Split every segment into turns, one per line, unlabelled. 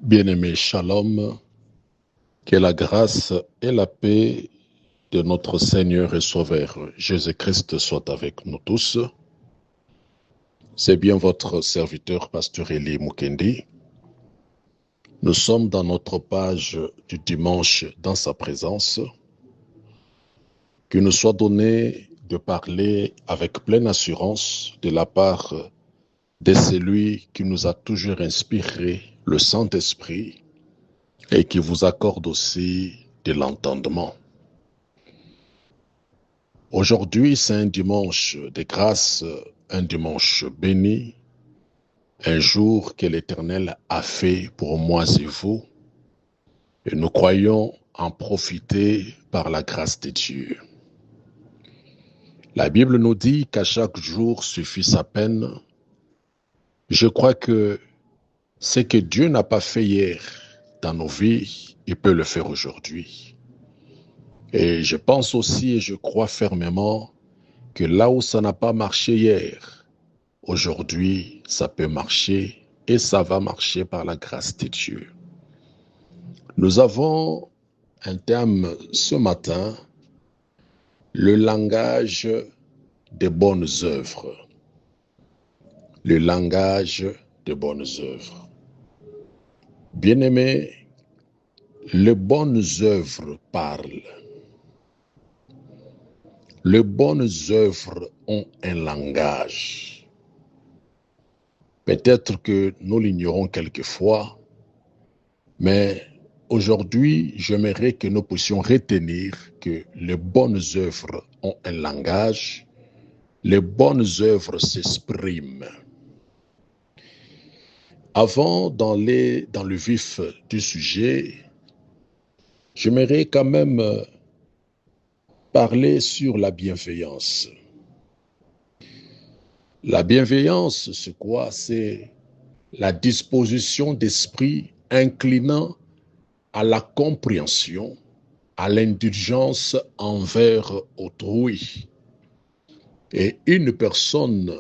Bien-aimé, shalom, que la grâce et la paix de notre Seigneur et Sauveur Jésus-Christ soient avec nous tous. C'est bien votre serviteur, Pasteur Eli Mukendi. Nous sommes dans notre page du dimanche dans sa présence. Qu'il nous soit donné de parler avec pleine assurance de la part de celui qui nous a toujours inspiré, le Saint-Esprit, et qui vous accorde aussi de l'entendement. Aujourd'hui, c'est un dimanche de grâce, un dimanche béni, un jour que l'Éternel a fait pour moi et vous, et nous croyons en profiter par la grâce de Dieu. La Bible nous dit qu'à chaque jour suffit sa peine. Je crois que ce que Dieu n'a pas fait hier dans nos vies, il peut le faire aujourd'hui. Et je pense aussi et je crois fermement que là où ça n'a pas marché hier, aujourd'hui, ça peut marcher et ça va marcher par la grâce de Dieu. Nous avons un thème ce matin, le langage des bonnes œuvres. Le langage des bonnes œuvres. Bien-aimés, les bonnes œuvres parlent. Les bonnes œuvres ont un langage. Peut-être que nous l'ignorons quelquefois, mais aujourd'hui, j'aimerais que nous puissions retenir que les bonnes œuvres ont un langage, les bonnes œuvres s'expriment. Avant d'aller dans le vif du sujet, j'aimerais quand même parler sur la bienveillance. La bienveillance, c'est quoi? C'est la disposition d'esprit inclinant à la compréhension, à l'indulgence envers autrui. Et une personne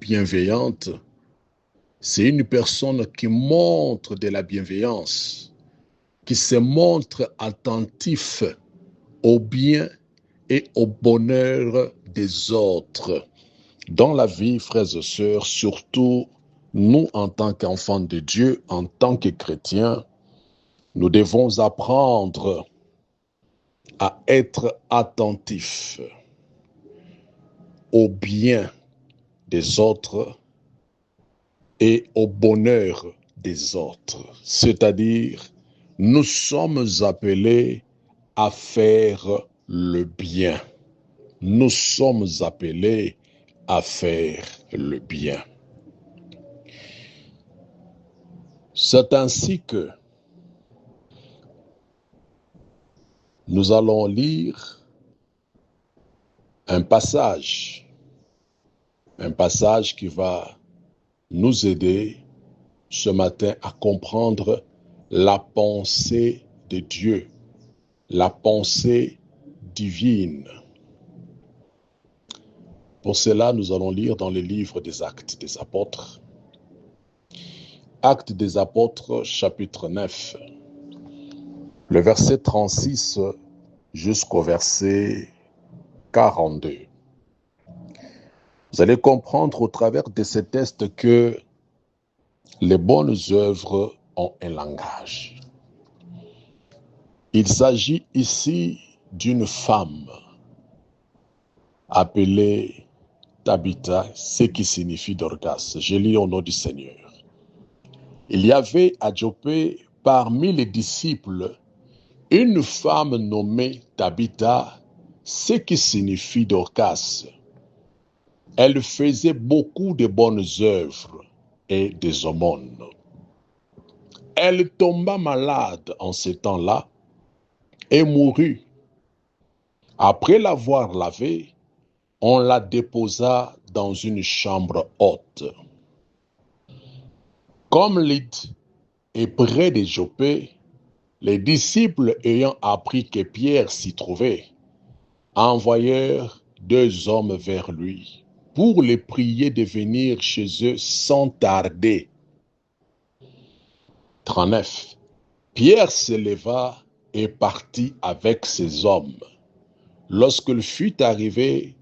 bienveillante, c'est une personne qui montre de la bienveillance, qui se montre attentif au bien et au bonheur des autres. Dans la vie, frères et sœurs, surtout nous en tant qu'enfants de Dieu, en tant que chrétiens, nous devons apprendre à être attentifs au bien des autres et au bonheur des autres. C'est-à-dire, nous sommes appelés à faire le bien. Nous sommes appelés à faire le bien. C'est ainsi que nous allons lire un passage qui va nous aider ce matin à comprendre la pensée de Dieu, la pensée divine. Pour cela, nous allons lire dans le livre des Actes des Apôtres. Actes des Apôtres, chapitre 9, le verset 36 jusqu'au verset 42. Vous allez comprendre au travers de ces textes que les bonnes œuvres ont un langage. Il s'agit ici d'une femme appelée Tabitha, ce qui signifie Dorcas. Je lis au nom du Seigneur. Il y avait à Joppé parmi les disciples une femme nommée Tabitha, ce qui signifie Dorcas. Elle faisait beaucoup de bonnes œuvres et des aumônes. Elle tomba malade en ce temps-là et mourut. Après l'avoir lavée, on la déposa dans une chambre haute. Comme Lyd est près de Joppé, les disciples ayant appris que Pierre s'y trouvait, envoyèrent 2 hommes vers lui pour les prier de venir chez eux sans tarder. 39. Pierre se leva et partit avec ses hommes. Lorsqu'il fut arrivé,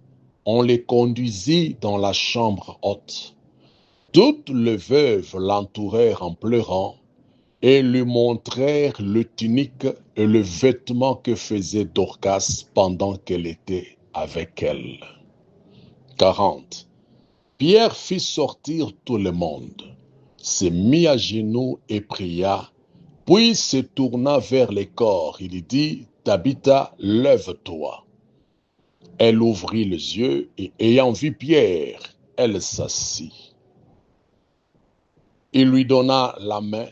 on les conduisit dans la chambre haute. Toutes les veuves l'entourèrent en pleurant et lui montrèrent le tunique et le vêtement que faisait Dorcas pendant qu'elle était avec elle. 40. Pierre fit sortir tout le monde, se mit à genoux et pria, puis se tourna vers les corps. Il dit, Tabitha, lève-toi. Elle ouvrit les yeux et ayant vu Pierre, elle s'assit. Il lui donna la main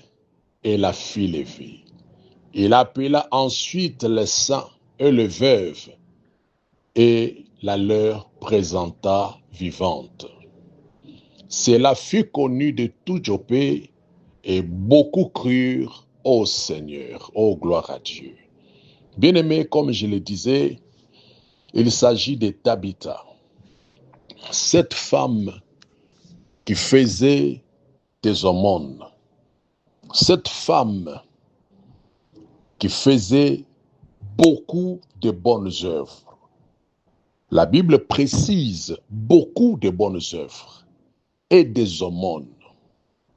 et la fit lever. Il appela ensuite les saints et les veuves et la leur présenta vivante. Cela fut connu de tout Joppé et beaucoup crurent au Seigneur. Oh, gloire à Dieu. Bien-aimés, comme je le disais, il s'agit de Tabitha, cette femme qui faisait des aumônes, cette femme qui faisait beaucoup de bonnes œuvres. La Bible précise beaucoup de bonnes œuvres et des aumônes.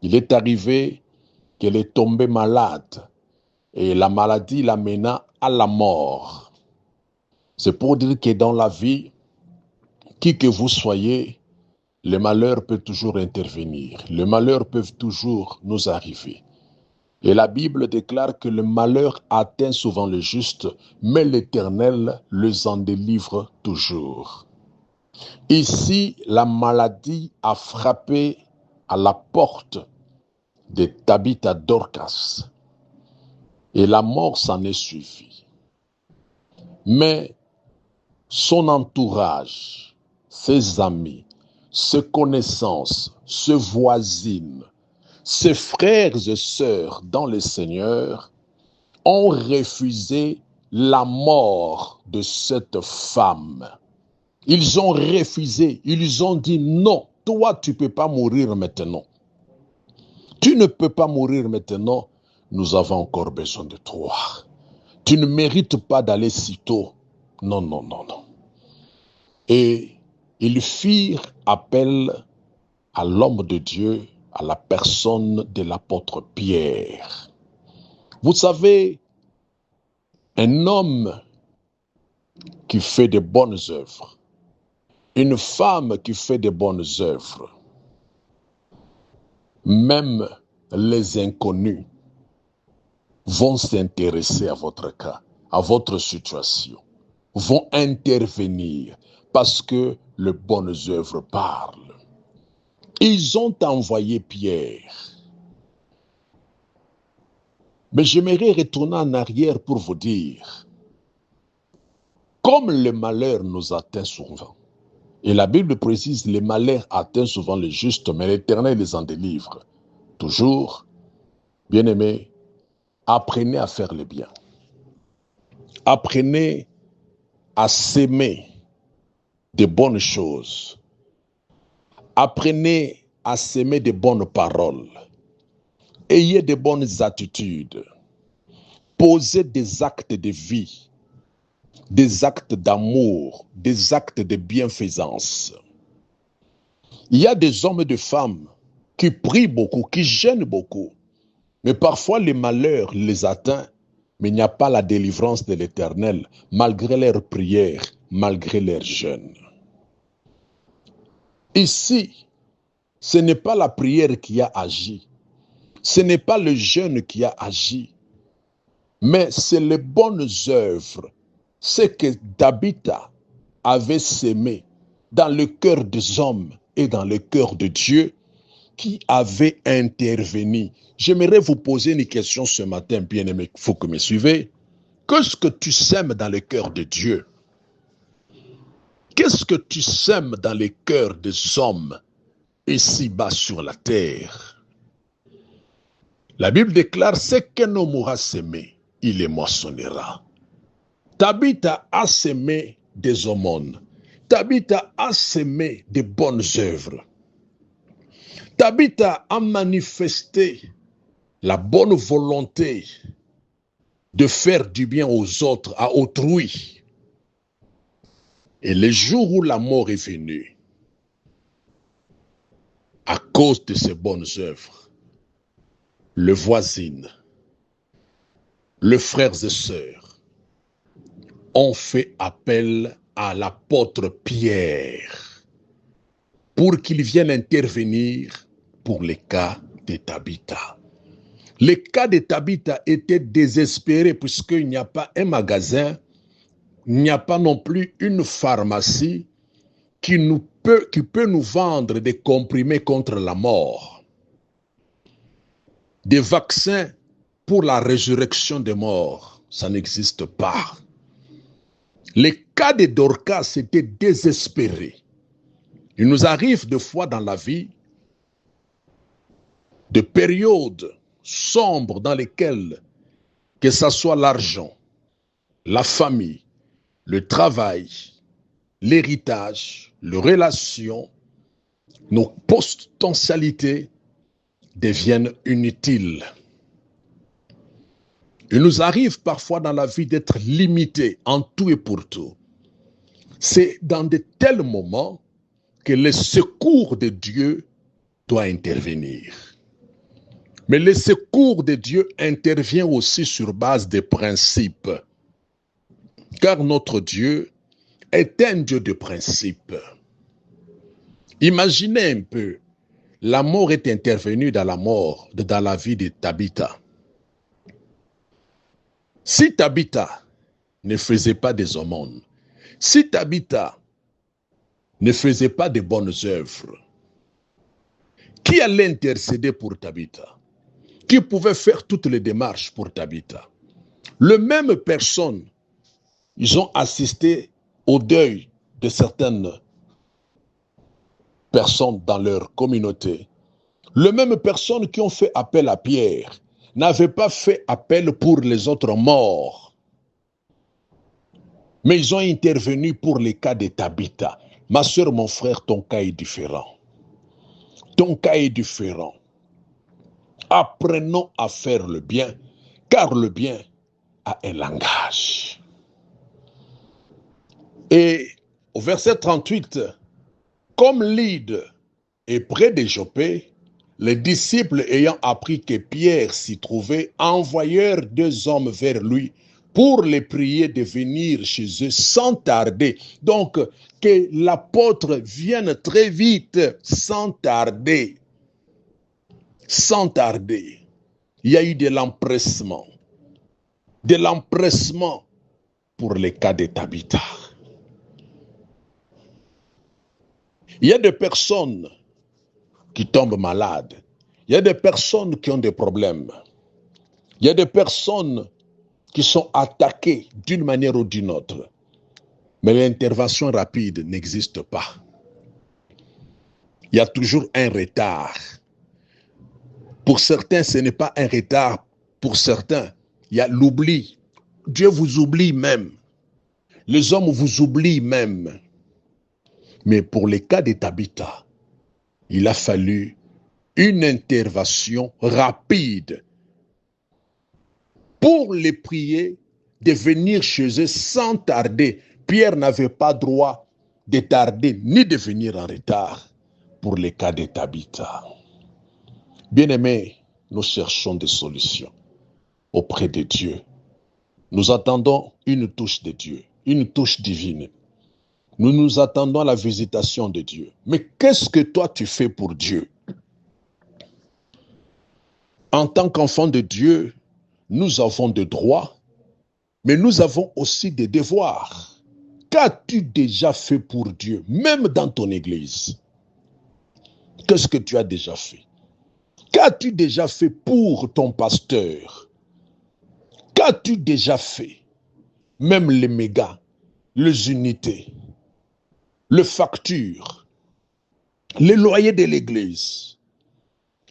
Il est arrivé qu'elle est tombée malade et la maladie l'amena à la mort. C'est pour dire que dans la vie, qui que vous soyez, le malheur peut toujours intervenir. Le malheur peut toujours nous arriver. Et la Bible déclare que le malheur atteint souvent le juste, mais l'Éternel les en délivre toujours. Ici, la maladie a frappé à la porte de Tabitha Dorcas et la mort s'en est suivie. Mais son entourage, ses amis, ses connaissances, ses voisines, ses frères et sœurs dans le Seigneur ont refusé la mort de cette femme. Ils ont refusé, ils ont dit non, toi tu ne peux pas mourir maintenant. Tu ne peux pas mourir maintenant, nous avons encore besoin de toi. Tu ne mérites pas d'aller si tôt. Non, non, non, non. Et ils firent appel à l'homme de Dieu, à la personne de l'apôtre Pierre. Vous savez, un homme qui fait de bonnes œuvres, une femme qui fait de bonnes œuvres, même les inconnus vont s'intéresser à votre cas, à votre situation, vont intervenir parce que les bonnes œuvres parlent. Ils ont envoyé Pierre. Mais j'aimerais retourner en arrière pour vous dire, comme le malheur nous atteint souvent, et la Bible précise, le malheur atteint souvent les justes, mais l'Éternel les en délivre. Toujours, bien-aimés, apprenez à faire le bien. Apprenez à s'aimer de bonnes choses. Apprenez à s'aimer de bonnes paroles. Ayez de bonnes attitudes. Posez des actes de vie, des actes d'amour, des actes de bienfaisance. Il y a des hommes et des femmes qui prient beaucoup, qui jeûnent beaucoup, mais parfois le malheur les atteint, mais il n'y a pas la délivrance de l'Éternel, malgré leurs prières, malgré leurs jeûnes. Ici, ce n'est pas la prière qui a agi, ce n'est pas le jeûne qui a agi, mais c'est les bonnes œuvres, ce que Tabitha avait sémé dans le cœur des hommes et dans le cœur de Dieu qui avait intervenu. J'aimerais vous poser une question ce matin, bien-aimé, il faut que vous me suivez. Qu'est-ce que tu sèmes dans le cœur de Dieu? Qu'est-ce que tu sèmes dans le cœur des hommes ici-bas sur la terre? La Bible déclare, ce qu'un homme aura sémé, il les moissonnera. Tabitha a sémé des aumônes. Tabitha a sémé de bonnes œuvres. Tabitha a manifesté la bonne volonté de faire du bien aux autres, à autrui. Et le jour où la mort est venue, à cause de ces bonnes œuvres, le voisin, les frères et sœurs ont fait appel à l'apôtre Pierre pour qu'il vienne intervenir pour les cas de Tabitha. Le cas de Tabitha était désespéré puisqu'il n'y a pas un magasin, il n'y a pas non plus une pharmacie qui peut nous vendre des comprimés contre la mort, des vaccins pour la résurrection des morts. Ça n'existe pas. Le cas de Dorcas était désespéré. Il nous arrive des fois dans la vie de périodes sombres dans lesquelles, que ce soit l'argent, la famille, le travail, l'héritage, les relations, nos potentialités deviennent inutiles. Il nous arrive parfois dans la vie d'être limités en tout et pour tout. C'est dans de tels moments que le secours de Dieu doit intervenir. Mais le secours de Dieu intervient aussi sur base des principes. Car notre Dieu est un Dieu de principes. Imaginez un peu, la mort est intervenue dans la vie de Tabitha. Si Tabitha ne faisait pas des aumônes, si Tabitha ne faisait pas de bonnes œuvres, qui allait intercéder pour Tabitha? Qui pouvait faire toutes les démarches pour Tabitha? Les mêmes personnes, ils ont assisté au deuil de certaines personnes dans leur communauté. Les mêmes personnes qui ont fait appel à Pierre n'avaient pas fait appel pour les autres morts. Mais ils ont intervenu pour les cas de Tabitha. Ma soeur, mon frère, ton cas est différent. Ton cas est différent. Apprenons à faire le bien, car le bien a un langage. Et au verset 38, comme Lyde est près de Joppé, les disciples ayant appris que Pierre s'y trouvait, envoyèrent 2 hommes vers lui pour les prier de venir chez eux sans tarder. Donc, que l'apôtre vienne très vite, sans tarder. Sans tarder. Il y a eu de l'empressement. De l'empressement pour les cas de Tabitha. Il y a des personnes qui tombent malades. Il y a des personnes qui ont des problèmes. Il y a des personnes qui sont attaquées d'une manière ou d'une autre. Mais l'intervention rapide n'existe pas. Il y a toujours un retard. Pour certains, ce n'est pas un retard. Pour certains, il y a l'oubli. Dieu vous oublie même. Les hommes vous oublient même. Mais pour les cas de Tabitha, il a fallu une intervention rapide pour les prier de venir chez eux sans tarder. Pierre n'avait pas droit de tarder ni de venir en retard pour les cas de Tabitha. Bien-aimés, nous cherchons des solutions auprès de Dieu. Nous attendons une touche de Dieu, une touche divine. Nous attendons la visitation de Dieu. Mais qu'est-ce que toi tu fais pour Dieu? En tant qu'enfant de Dieu, nous avons des droits, mais nous avons aussi des devoirs. Qu'as-tu déjà fait pour Dieu, même dans ton église? Qu'est-ce que tu as déjà fait? Qu'as-tu déjà fait pour ton pasteur? Qu'as-tu déjà fait? Même les mégas, les unités, les factures, les loyers de l'église.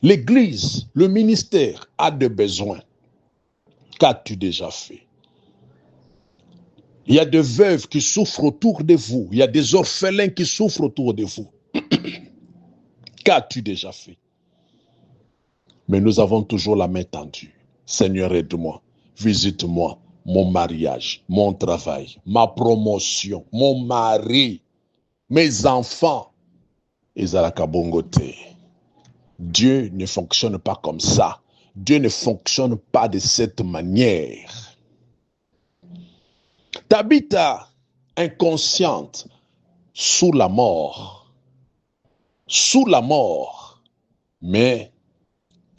L'église, le ministère a des besoins. Qu'as-tu déjà fait? Il y a des veuves qui souffrent autour de vous. Il y a des orphelins qui souffrent autour de vous. Qu'as-tu déjà fait? Mais nous avons toujours la main tendue. Seigneur, aide-moi, visite-moi, mon mariage, mon travail, ma promotion, mon mari, mes enfants. Ezalakabongote. Dieu ne fonctionne pas comme ça. Dieu ne fonctionne pas de cette manière. Tabitha, inconsciente, sous la mort, mais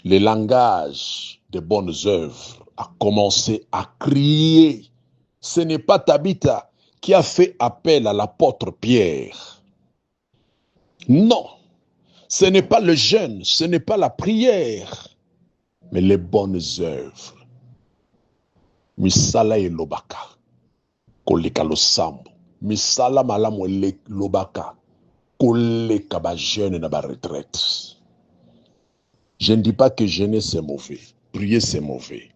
le langage des bonnes œuvres a commencé à crier. Ce n'est pas Tabitha qui a fait appel à l'apôtre Pierre. Non, ce n'est pas le jeûne, ce n'est pas la prière, mais les bonnes œuvres. Misala et lobaka, koleka losambo. Misala malamu lobaka, koleka ba jeûne na ba retraite. Je ne dis pas que jeûner c'est mauvais, prier c'est mauvais.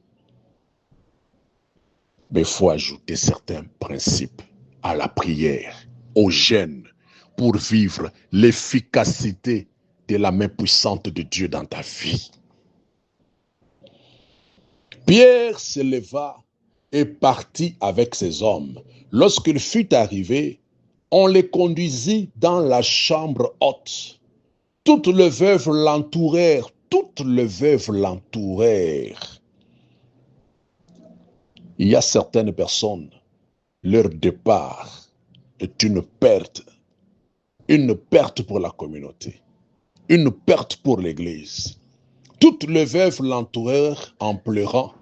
Mais il faut ajouter certains principes à la prière, au jeûne, pour vivre l'efficacité de la main puissante de Dieu dans ta vie. Pierre se leva et partit avec ses hommes. Lorsqu'il fut arrivé, on les conduisit dans la chambre haute. Toutes les veuves l'entourèrent. Il y a certaines personnes, leur départ est une perte pour la communauté, une perte pour l'Église. Toutes les veuves l'entourèrent en pleurant,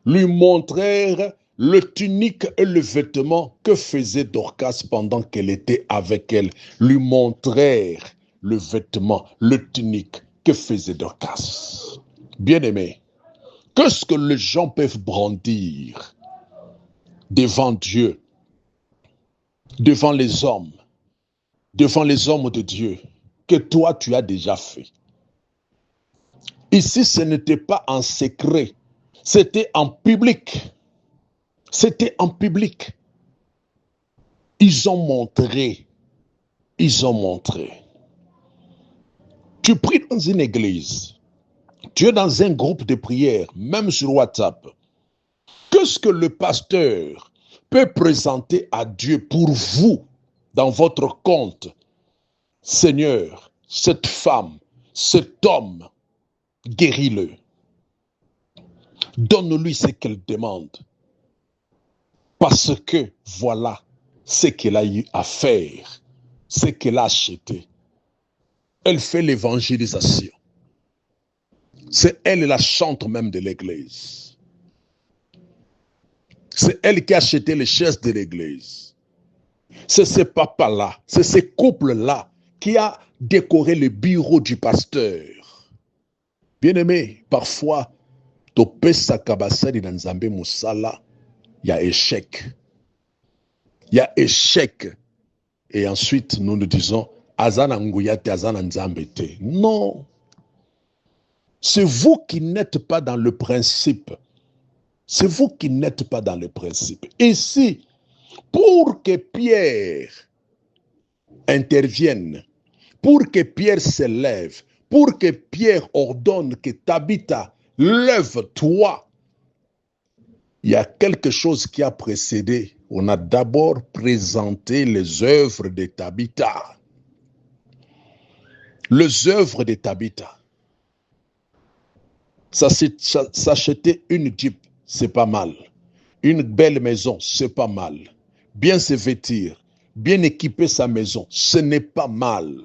lui montrèrent le tunique et le vêtement que faisait Dorcas pendant qu'elle était avec elle, lui montrèrent le vêtement, le tunique que faisait Dorcas. Bien-aimé, qu'est-ce que les gens peuvent brandir devant Dieu, devant les hommes de Dieu, que toi tu as déjà fait? Ici, ce n'était pas en secret, c'était en public. C'était en public. Ils ont montré. Tu pries dans une église, tu es dans un groupe de prière, même sur WhatsApp. Qu'est-ce que le pasteur peut présenter à Dieu pour vous dans votre compte? Seigneur, cette femme, cet homme, guéris-le. Donne-lui ce qu'elle demande. Parce que voilà ce qu'elle a eu à faire, ce qu'elle a acheté. Elle fait l'évangélisation. C'est elle la chante même de l'église. C'est elle qui a acheté les chaises de l'église. C'est ce papa-là, c'est ce couple-là qui a décoré le bureau du pasteur. Bien-aimé, parfois, topesa kabasari na nzambe musala, il y a échec. Il y a échec. Et ensuite, nous nous disons, Azana Nguyate, Azana Nzambete. Non. C'est vous qui n'êtes pas dans le principe. C'est vous qui n'êtes pas dans le principe. Ici, pour que Pierre intervienne, pour que Pierre se lève, pour que Pierre ordonne que Tabitha, lève-toi, il y a quelque chose qui a précédé. On a d'abord présenté les œuvres de Tabitha. Les œuvres de Tabitha. S'acheter une Jeep, c'est pas mal. Une belle maison, c'est pas mal. Bien se vêtir, bien équiper sa maison, ce n'est pas mal.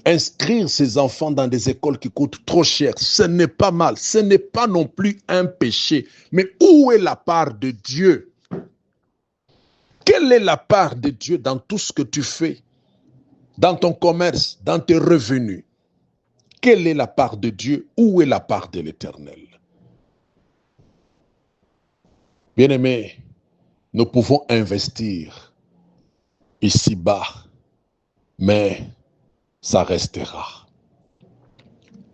Inscrire ses enfants dans des écoles qui coûtent trop cher, ce n'est pas mal. Ce n'est pas non plus un péché. Mais où est la part de Dieu? Quelle est la part de Dieu dans tout ce que tu fais? Dans ton commerce, dans tes revenus? Quelle est la part de Dieu? Où est la part de l'Éternel? Bien-aimés, nous pouvons investir ici-bas, mais ça restera.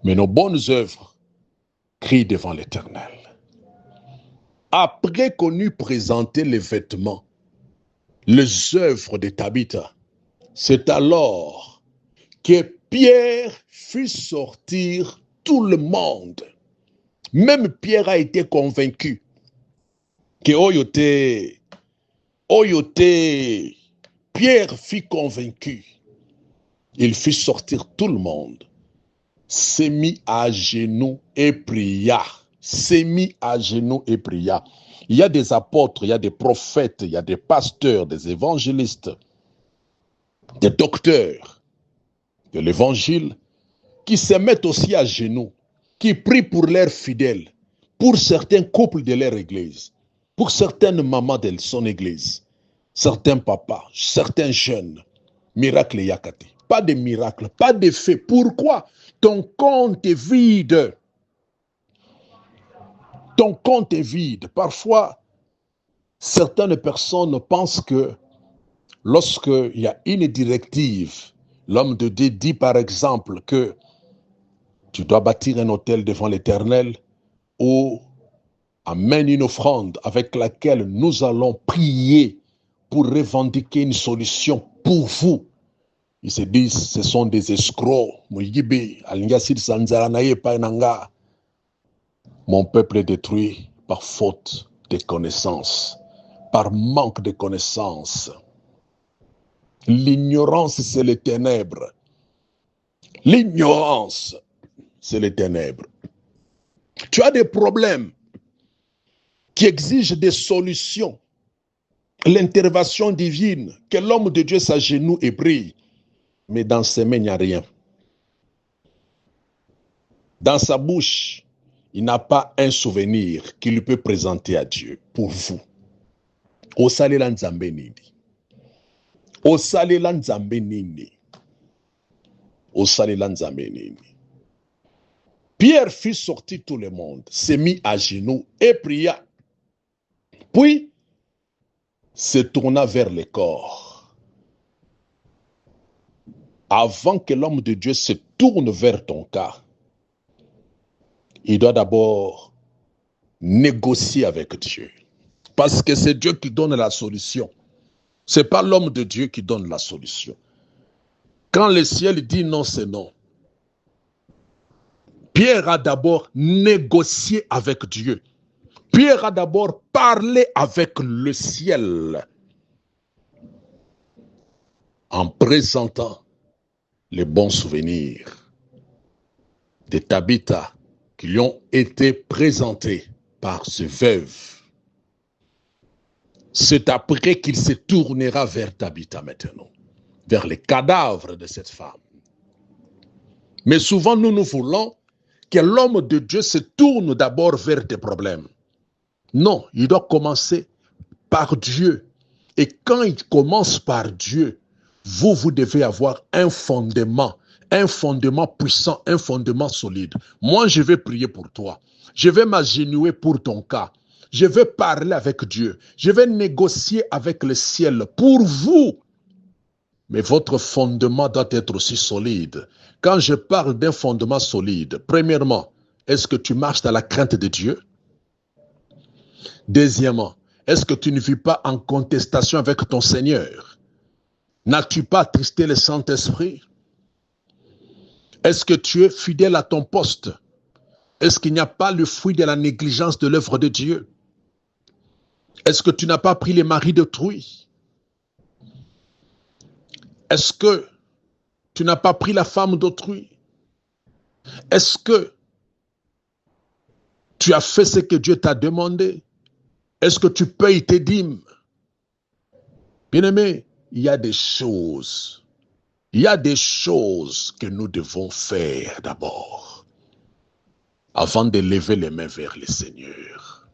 Mais nos bonnes œuvres crient devant l'Éternel. Après qu'on eut présenté les vêtements, les œuvres de Tabitha, c'est alors que Pierre fit sortir tout le monde. Même Pierre a été convaincu que Oyote, Pierre fut convaincu. Il fit sortir tout le monde. S'est mis à genoux et pria. S'est mis à genoux et pria. Il y a des apôtres, il y a des prophètes, il y a des pasteurs, des évangélistes, des docteurs de l'évangile qui se mettent aussi à genoux, qui prient pour leurs fidèles, pour certains couples de leur église, pour certaines mamans de son église, certains papas, certains jeunes. Miracle Yakati. Pas de miracle, pas de fait. Pourquoi? Ton compte est vide. Ton compte est vide. Parfois, certaines personnes pensent que lorsqu'il y a une directive, l'homme de Dieu dit par exemple que tu dois bâtir un hôtel devant l'Éternel ou amène une offrande avec laquelle nous allons prier pour revendiquer une solution pour vous. Ils se disent, ce sont des escrocs. Mon peuple est détruit par faute de connaissances, par manque de connaissances. L'ignorance, c'est les ténèbres. L'ignorance, c'est les ténèbres. Tu as des problèmes qui exigent des solutions. L'intervention divine, que l'homme de Dieu s'agenouille et prie. Mais dans ses mains, il n'y a rien. Dans sa bouche, il n'a pas un souvenir qu'il peut présenter à Dieu pour vous. Osalela nzambe nini. Osalela nzambe nini. Osalela nzambe nini. Pierre fit sortir tout le monde, s'est mis à genoux et pria. Puis, se tourna vers le corps. Avant que l'homme de Dieu se tourne vers ton cas, il doit d'abord négocier avec Dieu. Parce que c'est Dieu qui donne la solution. Ce n'est pas l'homme de Dieu qui donne la solution. Quand le ciel dit non, c'est non. Pierre a d'abord négocié avec Dieu. Pierre a d'abord parlé avec le ciel en présentant les bons souvenirs de Tabitha qui lui ont été présentés par ce veuve. C'est après qu'il se tournera vers Tabitha maintenant, vers les cadavres de cette femme. Mais souvent, nous voulons que l'homme de Dieu se tourne d'abord vers tes problèmes. Non, il doit commencer par Dieu. Et quand il commence par Dieu, vous devez avoir un fondement puissant, un fondement solide. Moi, je vais prier pour toi. Je vais m'agenouiller pour ton cas. Je vais parler avec Dieu. Je vais négocier avec le ciel pour vous. Mais votre fondement doit être aussi solide. Quand je parle d'un fondement solide, premièrement, est-ce que tu marches dans la crainte de Dieu? Deuxièmement, est-ce que tu ne vis pas en contestation avec ton Seigneur? N'as-tu pas attristé le Saint-Esprit? Est-ce que tu es fidèle à ton poste? Est-ce qu'il n'y a pas le fruit de la négligence de l'œuvre de Dieu? Est-ce que tu n'as pas pris les maris d'autrui? Est-ce que tu n'as pas pris la femme d'autrui? Est-ce que tu as fait ce que Dieu t'a demandé? Est-ce que tu payes tes dîmes? Bien-aimé, il y a des choses que nous devons faire d'abord avant de lever les mains vers le Seigneur.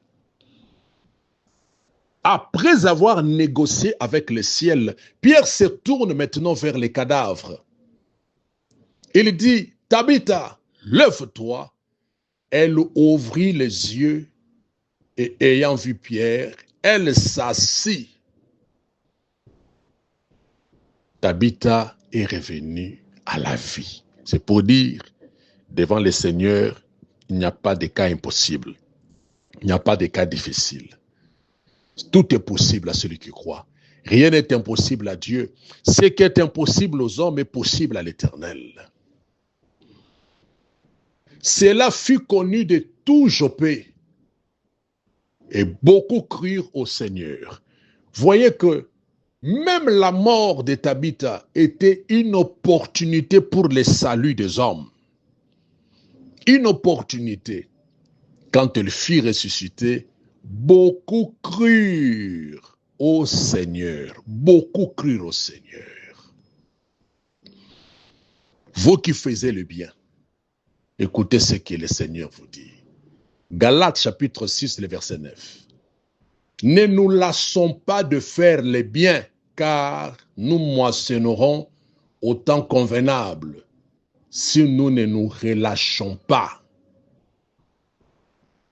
Après avoir négocié avec le ciel, Pierre se tourne maintenant vers les cadavres. Il dit, Tabitha, lève-toi. Elle ouvrit les yeux et ayant vu Pierre, elle s'assit. Tabitha est revenue à la vie. C'est pour dire, devant le Seigneur, il n'y a pas de cas impossibles. Il n'y a pas de cas difficiles. Tout est possible à celui qui croit. Rien n'est impossible à Dieu. Ce qui est impossible aux hommes est possible à l'Éternel. Cela fut connu de tout Joppé et beaucoup crurent au Seigneur. Voyez que même la mort de Tabitha était une opportunité pour le salut des hommes. Une opportunité. Quand elle fut ressuscitée, beaucoup crurent au Seigneur. Beaucoup crurent au Seigneur. Vous qui faisiez le bien, écoutez ce que le Seigneur vous dit. Galates chapitre 6, le verset 9. Ne nous lassons pas de faire le bien, car nous moissonnerons au temps convenable si nous ne nous relâchons pas.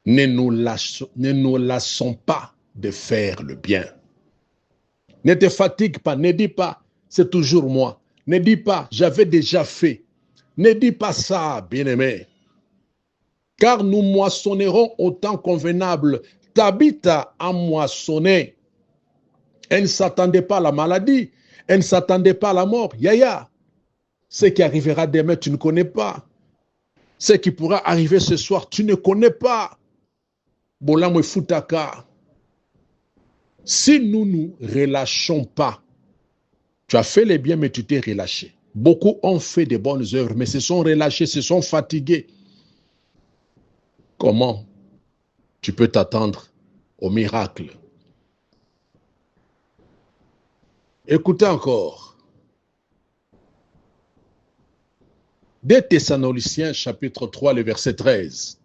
Ne nous lassons pas de faire le bien. Ne te fatigue pas, ne dis pas, c'est toujours moi. Ne dis pas, j'avais déjà fait. Ne dis pas ça, bien-aimé. Car nous moissonnerons au temps convenable. Tabitha a moissonné. Elle ne s'attendait pas à la maladie. Elle ne s'attendait pas à la mort. Yaya, ce qui arrivera demain, tu ne connais pas. Ce qui pourra arriver ce soir, tu ne connais pas. Bolamo Futaka. Si nous ne nous relâchons pas, tu as fait les biens, mais tu t'es relâché. Beaucoup ont fait de bonnes œuvres, mais se sont relâchés, se sont fatigués. Comment tu peux t'attendre au miracle? Écoutez encore. 2 Thessaloniciens chapitre 3, le verset 13.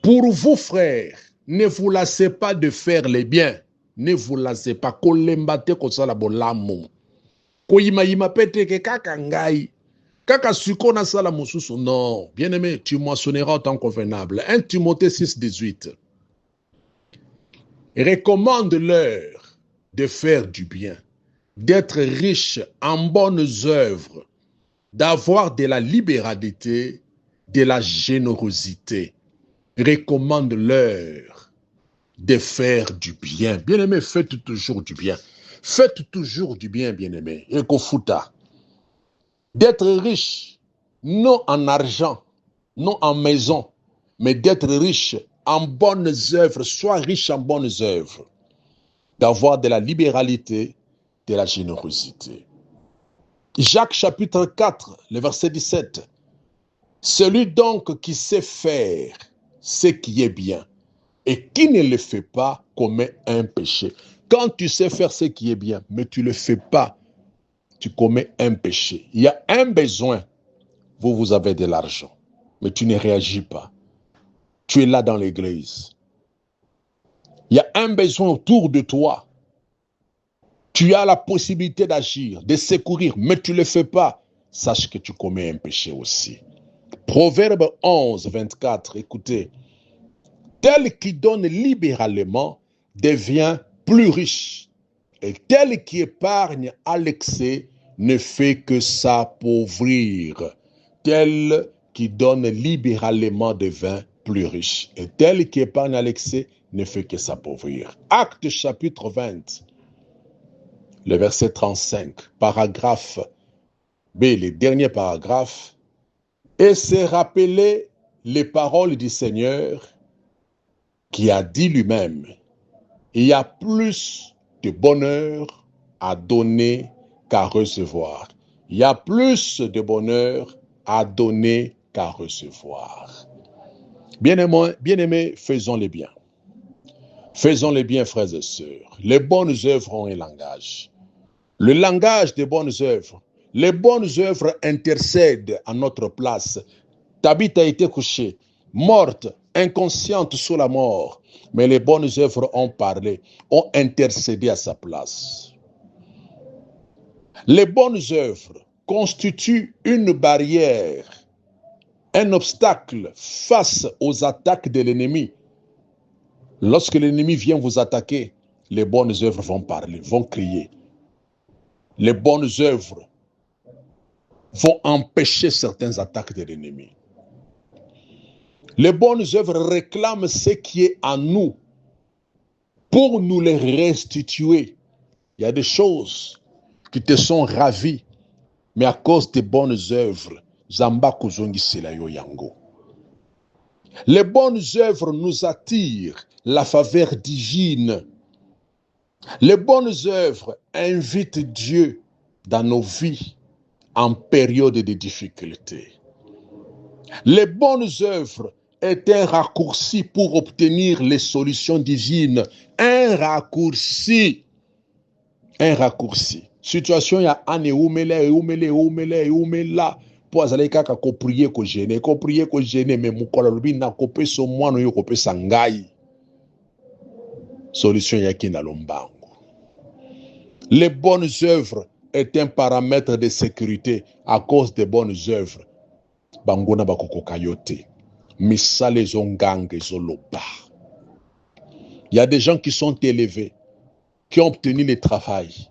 Pour vous, frères, ne vous lassez pas de faire les biens. Ne vous lassez pas. Kolembate kosala bolamu. Koyima pete ke kaka ngai. Kaka suko na sala mususu. Non. Bien-aimé, tu moissonneras au temps convenable. 1 Timothée 6, 18. Recommande-leur de faire du bien, d'être riches en bonnes œuvres, d'avoir de la libéralité, de la générosité. Recommande-leur de faire du bien. Bien-aimé, faites toujours du bien. Faites toujours du bien, bien-aimé. Et Kofuta. D'être riche, non en argent, non en maison, mais d'être riche en bonnes œuvres. Sois riche en bonnes œuvres. D'avoir de la libéralité, de la générosité. Jacques chapitre 4, le verset 17. Celui donc qui sait faire ce qui est bien et qui ne le fait pas commet un péché. Quand tu sais faire ce qui est bien, mais tu ne le fais pas, tu commets un péché. Il y a un besoin. Vous avez de l'argent, mais tu ne réagis pas. Tu es là dans l'église. Il y a un besoin autour de toi. Tu as la possibilité d'agir, de secourir, mais tu ne le fais pas. Sache que tu commets un péché aussi. Proverbe 11, 24, écoutez. Tel qui donne libéralement devient plus riche, et tel qui épargne à l'excès ne fait que s'appauvrir. Tel qui donne libéralement devient plus riche, et tel qui épargne à l'excès ne fait que s'appauvrir. Acte chapitre 20, le verset 35, paragraphe B, le dernier paragraphe, et c'est rappeler les paroles du Seigneur qui a dit lui-même, il y a plus de bonheur à donner qu'à recevoir. Il y a plus de bonheur à donner qu'à recevoir. Bien-aimés, faisons les biens. Faisons les biens, frères et sœurs. Les bonnes œuvres ont un langage. Le langage des bonnes œuvres. Les bonnes œuvres intercèdent à notre place. Tabitha a été couchée, morte, inconsciente sous la mort. Mais les bonnes œuvres ont parlé, ont intercédé à sa place. Les bonnes œuvres constituent une barrière, un obstacle face aux attaques de l'ennemi. Lorsque l'ennemi vient vous attaquer, les bonnes œuvres vont parler, vont crier. Les bonnes œuvres vont empêcher certaines attaques de l'ennemi. Les bonnes œuvres réclament ce qui est à nous pour nous les restituer. Il y a des choses qui te sont ravies, mais à cause des bonnes œuvres, Zamba Kuzongi Selayo Yango. Les bonnes œuvres nous attirent la faveur divine. Les bonnes œuvres invitent Dieu dans nos vies en période de difficulté. Les bonnes œuvres est un raccourci pour obtenir les solutions divines. Un raccourci. Un raccourci. Situation ya ane umela po azali kaka ko prier ko gêner mais mukolo lobi na ko pesa mwana yo ko pesa ngai. Solution yaki na lombango. Les bonnes œuvres est un paramètre de sécurité à cause des bonnes œuvres. Bangona bakoko kayote. Misale zongange zoloba. Il y a des gens qui sont élevés, qui ont obtenu le travail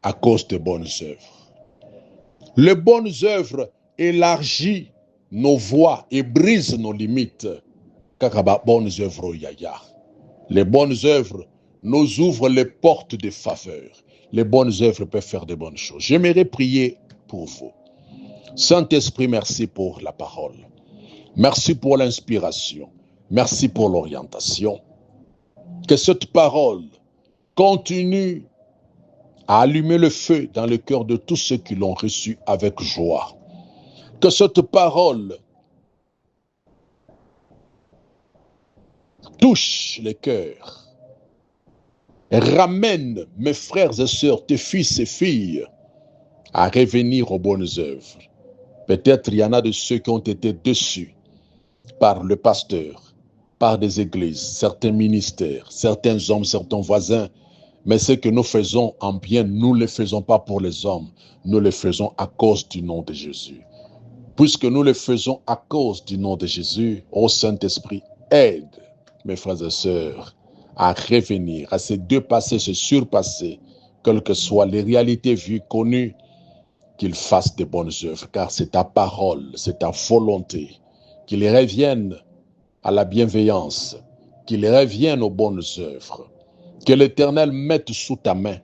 à cause de bonnes œuvres. Les bonnes œuvres élargissent nos voies et brisent nos limites. Kakaba bonnes œuvres yaya. Les bonnes œuvres nous ouvrent les portes de faveur. Les bonnes œuvres peuvent faire de bonnes choses. J'aimerais prier pour vous. Saint-Esprit, merci pour la parole. Merci pour l'inspiration. Merci pour l'orientation. Que cette parole continue à allumer le feu dans le cœur de tous ceux qui l'ont reçu avec joie. Que cette parole touche les cœurs. Ramène mes frères et sœurs, tes fils et filles, à revenir aux bonnes œuvres. Peut-être il y en a de ceux qui ont été déçus par le pasteur, par des églises, certains ministères, certains hommes, certains voisins. Mais ce que nous faisons en bien, nous ne le faisons pas pour les hommes. Nous le faisons à cause du nom de Jésus. Puisque nous le faisons à cause du nom de Jésus, ô Saint-Esprit, aide mes frères et sœurs à revenir, à se dépasser, se surpasser, quelles que soient les réalités vues, connues, qu'ils fassent de bonnes œuvres, car c'est ta parole, c'est ta volonté, qu'ils reviennent à la bienveillance, qu'ils reviennent aux bonnes œuvres, que l'Éternel mette sous ta main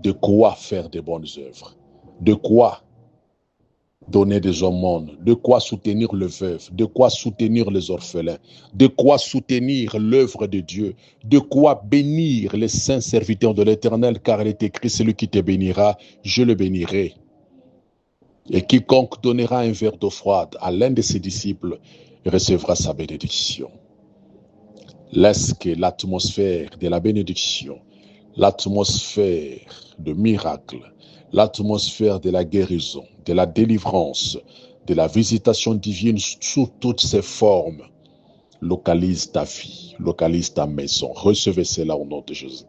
de quoi faire de bonnes œuvres, de quoi donner des aumônes, de quoi soutenir le veuf, de quoi soutenir les orphelins, de quoi soutenir l'œuvre de Dieu, de quoi bénir les saints serviteurs de l'Éternel, car il est écrit, celui qui te bénira, je le bénirai. Et quiconque donnera un verre d'eau froide à l'un de ses disciples recevra sa bénédiction. Laisse que l'atmosphère de la bénédiction, l'atmosphère de miracle, l'atmosphère de la guérison, de la délivrance, de la visitation divine sous toutes ses formes, localise ta vie, localise ta maison. Recevez cela au nom de Jésus.